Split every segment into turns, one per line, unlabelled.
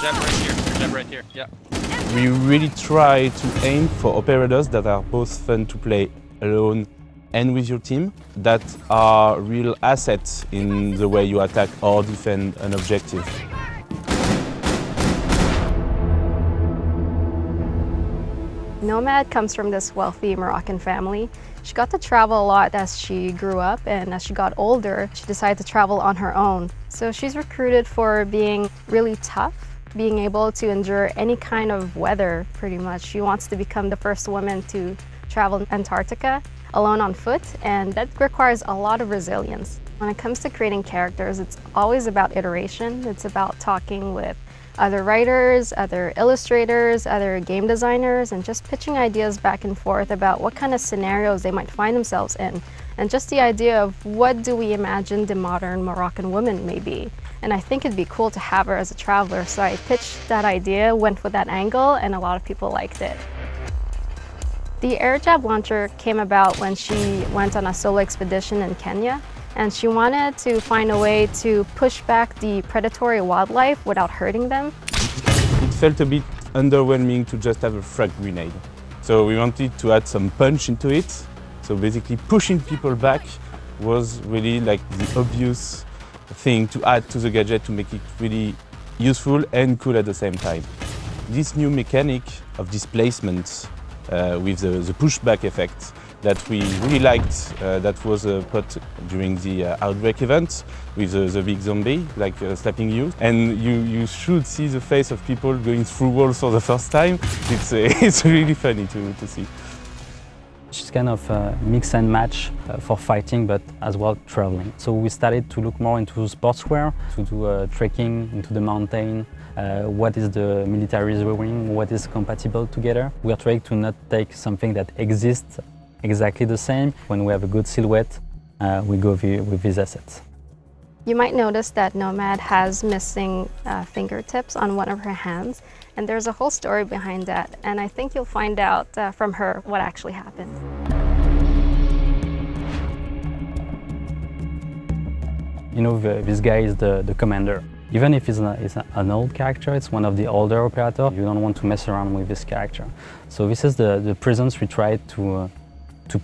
jab right here. Your jab right here. Yeah.
We really try to aim for operators that are both fun to play alone and with your team, that are real assets in the way you attack or defend an objective.
Nomad comes from this wealthy Moroccan family. She got to travel a lot as she grew up, and as she got older, she decided to travel on her own. So she's recruited for being really tough, being able to endure any kind of weather, pretty much. She wants to become the first woman to travel Antarctica alone on foot, and that requires a lot of resilience. When it comes to creating characters, it's always about iteration. It's about talking with other writers, other illustrators, other game designers, and just pitching ideas back and forth about what kind of scenarios they might find themselves in. And just the idea of what do we imagine the modern Moroccan woman may be. And I think it'd be cool to have her as a traveler, so I pitched that idea, went with that angle, and a lot of people liked it. The air jab launcher came about when she went on a solo expedition in Kenya, and she wanted to find a way to push back the predatory wildlife without hurting them.
It felt a bit underwhelming to just have a frag grenade. So we wanted to add some punch into it. So basically pushing people back was really like the obvious thing to add to the gadget to make it really useful and cool at the same time. This new mechanic of displacement with the pushback effect that we really liked, that was put during the outbreak event with the big zombie, like slapping you. And you should see the face of people going through walls for the first time. It's really funny to see.
She's kind of a mix and match for fighting, but as well traveling. So we started to look more into sportswear, to do trekking into the mountain. What is the military is wearing, what is compatible together. We are trying to not take something that exists exactly the same. When we have a good silhouette, we go with these assets.
You might notice that Nomad has missing fingertips on one of her hands, and there's a whole story behind that, and I think you'll find out from her what actually happened.
You know, this guy is the commander. Even if he's an old character, it's one of the older operators, you don't want to mess around with this character. So this is the presence we tried to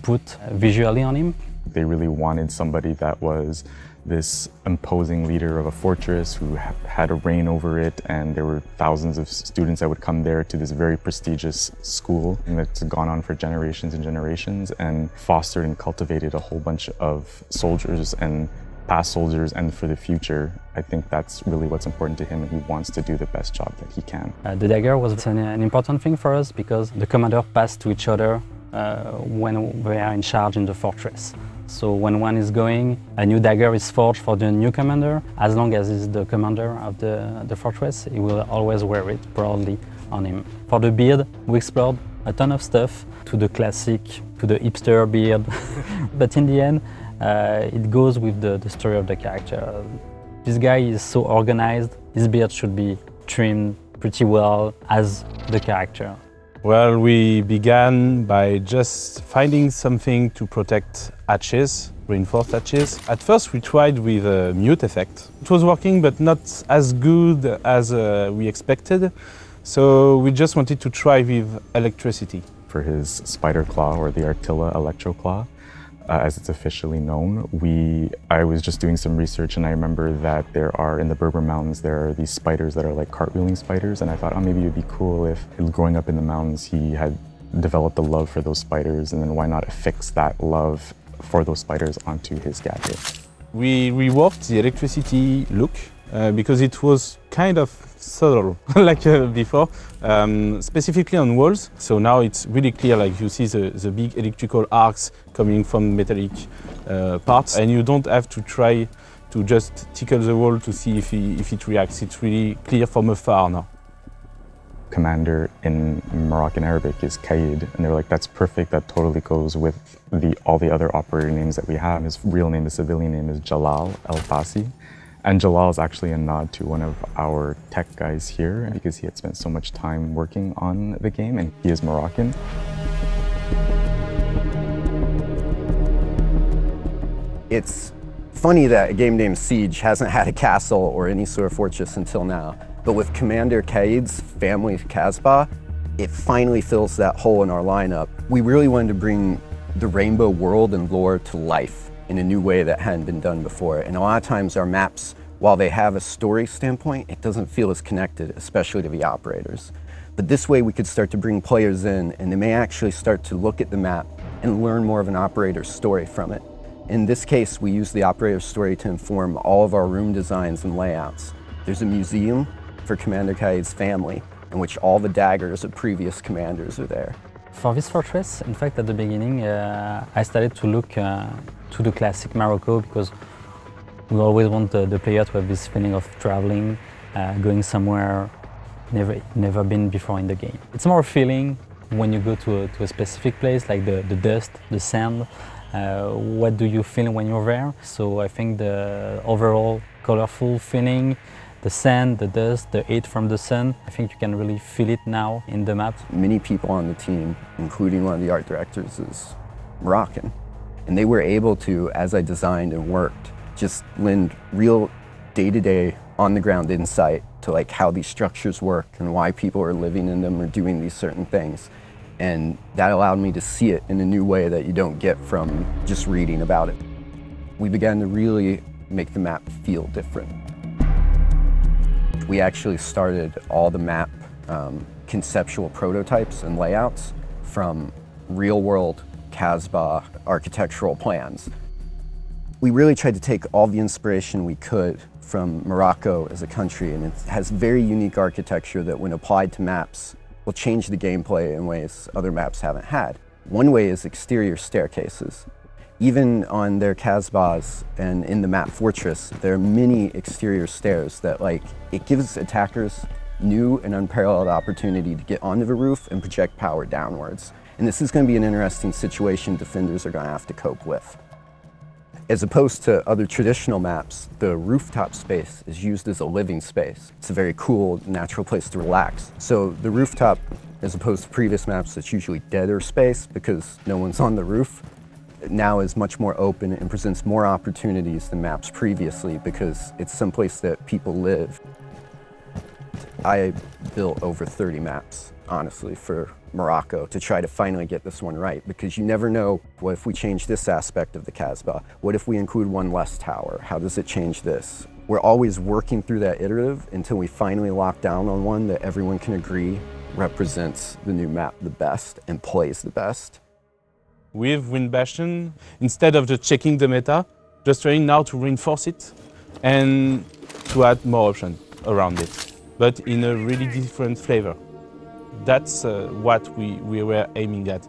put visually on him.
They really wanted somebody that was this imposing leader of a fortress who had a reign over it, and there were thousands of students that would come there to this very prestigious school that's gone on for generations and generations and fostered and cultivated a whole bunch of soldiers and past soldiers, and for the future. I think that's really what's important to him, and he wants to do the best job that he can.
The dagger was an important thing for us because the commander passed to each other when they are in charge in the fortress. So when one is going, a new dagger is forged for the new commander. As long as he's the commander of the fortress, he will always wear it proudly on him. For the beard, we explored a ton of stuff, to the classic, to the hipster beard. But in the end, it goes with the story of the character. This guy is so organized, his beard should be trimmed pretty well as the character.
Well, we began by just finding something to protect hatches, reinforced hatches. At first we tried with a mute effect. It was working, but not as good as we expected. So we just wanted to try with electricity.
For his spider claw, or the Artilla electro claw, as it's officially known, I was just doing some research, and I remember that there are, in the Berber Mountains, there are these spiders that are like cartwheeling spiders, and I thought, oh, maybe it'd be cool if, growing up in the mountains, he had developed a love for those spiders, and then why not affix that love for those spiders onto his gadget.
We reworked the electricity look because it was kind of subtle, like before, specifically on walls. So now it's really clear, like you see the big electrical arcs coming from metallic parts, and you don't have to try to just tickle the wall to see if it reacts. It's really clear from afar now.
Commander in Moroccan Arabic is Qaid, and they're like, that's perfect, that totally goes with all the other operator names that we have. His real name, his civilian name, is Jalal El-Fassi. And Jalal is actually a nod to one of our tech guys here because he had spent so much time working on the game, and he is Moroccan.
It's funny that a game named Siege hasn't had a castle or any sort of fortress until now. But with Commander Caid's family Casbah, it finally fills that hole in our lineup. We really wanted to bring the rainbow world and lore to life in a new way that hadn't been done before. And a lot of times our maps, while they have a story standpoint, it doesn't feel as connected, especially to the operators. But this way we could start to bring players in, and they may actually start to look at the map and learn more of an operator's story from it. In this case, we use the operator's story to inform all of our room designs and layouts. There's a museum for Commander Caid's family, in which all the daggers of previous commanders are there.
For this fortress, in fact, at the beginning, I started to look to the classic Morocco because we always want the player to have this feeling of traveling, going somewhere never been before in the game. It's more a feeling when you go to a specific place, like the dust, the sand. What do you feel when you're there? So I think the overall colorful feeling, the sand, the dust, the heat from the sun, I think you can really feel it now in the map.
Many people on the team, including one of the art directors, is Moroccan. And they were able to, as I designed and worked, just lend real day-to-day, on-the-ground insight to like how these structures work and why people are living in them or doing these certain things. And that allowed me to see it in a new way that you don't get from just reading about it. We began to really make the map feel different. We actually started all the map conceptual prototypes and layouts from real-world Casbah architectural plans. We really tried to take all the inspiration we could from Morocco as a country, and it has very unique architecture that when applied to maps will change the gameplay in ways other maps haven't had. One way is exterior staircases. Even on their Casbahs and in the map Fortress, there are many exterior stairs that it gives attackers new and unparalleled opportunity to get onto the roof and project power downwards. And this is going to be an interesting situation defenders are going to have to cope with. As opposed to other traditional maps, the rooftop space is used as a living space. It's a very cool, natural place to relax. So the rooftop, as opposed to previous maps that's usually deader space because no one's on the roof, now is much more open and presents more opportunities than maps previously because it's someplace that people live. I built over 30 maps, honestly, for Morocco to try to finally get this one right, because you never know, what if we change this aspect of the Casbah? What if we include one less tower? How does it change this? We're always working through that iterative until we finally lock down on one that everyone can agree represents the new map the best and plays the best.
With Bastion, instead of just checking the meta, just trying now to reinforce it and to add more options around it, but in a really different flavor. That's what we were aiming at.